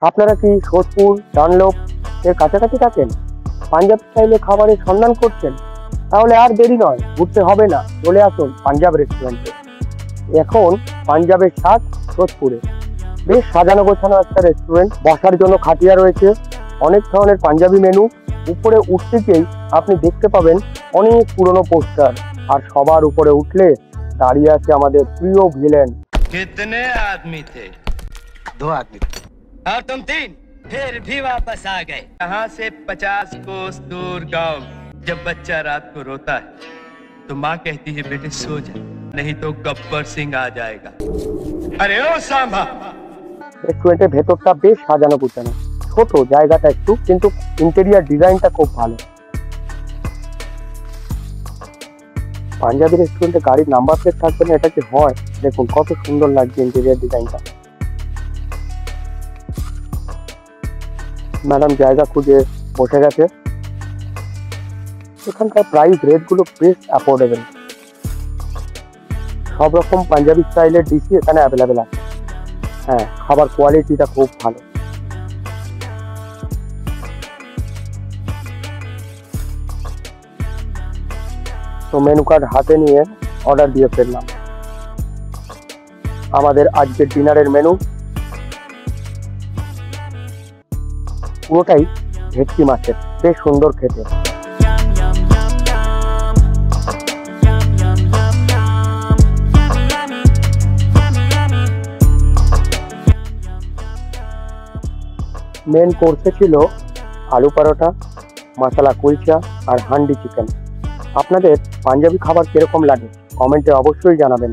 আপনারা কি সোদপুর ডানলপ এর কাছাকাছি থাকেন, পাঞ্জাব স্টাইলে খাবারের সন্ধান করছেন? তাহলে আর দেরি নয়, ঘুরতে হবে না, চলে আসুন পাঞ্জাব রেস্টুরেন্টে। এখন পাঞ্জাবের স্বাদ সোদপুরে। বেশ সাজানো গোছানো একটা রেস্টুরেন্ট, বসার জন্য খাটিয়া রয়েছে, অনেক ধরনের পাঞ্জাবি মেনু। উপরে উঠতেই আপনি দেখতে পাবেন অনেক পুরনো পোস্টার, আর সবার উপরে উঠলে দাঁড়িয়ে আছে আমাদের প্রিয় ভিলেন। कितने आदमी थे? 2 आदमी थे। और तुम 3 फिर भी वापस आ गए। यहाँ से 50 कोस दूर गांव जब बच्चा रात को रोता है तो माँ कहती है बेटे सो जा, नहीं तो गब्बर सिंह आ जाएगा। अरे ओ सांभा। রেস্টুরেন্টের ভেতরটা বেশ সাজানো গোছানো, ছোট জায়গাটা একটু, কিন্তু ইন্টেরিয়ার ডিজাইনটা খুব ভালো। পাঞ্জাবি রেস্টুরেন্টে গাড়ির নাম্বার প্লেট থাকবে না, এটা কি হয়? দেখুন কত সুন্দর লাগছে ইন্টেরিয়ার ডিজাইনটা। ম্যাডাম জায়গা খুঁজে বসে গেছে। এখানকার প্রাইস রেট গুলো বেশ অ্যাফোর্ডেবল। সব রকম পাঞ্জাবি স্টাইলের ডিশই এখানে অ্যাভেলেবেল আছে। হ্যাঁ, খাবার কোয়ালিটিটা খুব ভালো। তো মেনু কার্ড হাতে নিয়ে অর্ডার দিয়ে ফেললাম। আমাদের আজকের ডিনারের মেনু পুরোটাই ভেটকি মাছের, বেশ সুন্দর খেতে। মেন কোর্সে ছিল আলু পরোটা, মশলা কুলচা আর হান্ডি চিকেন। আপনাদের পাঞ্জাবি খাবার কিরকম লাগে কমেন্টে অবশ্যই জানাবেন।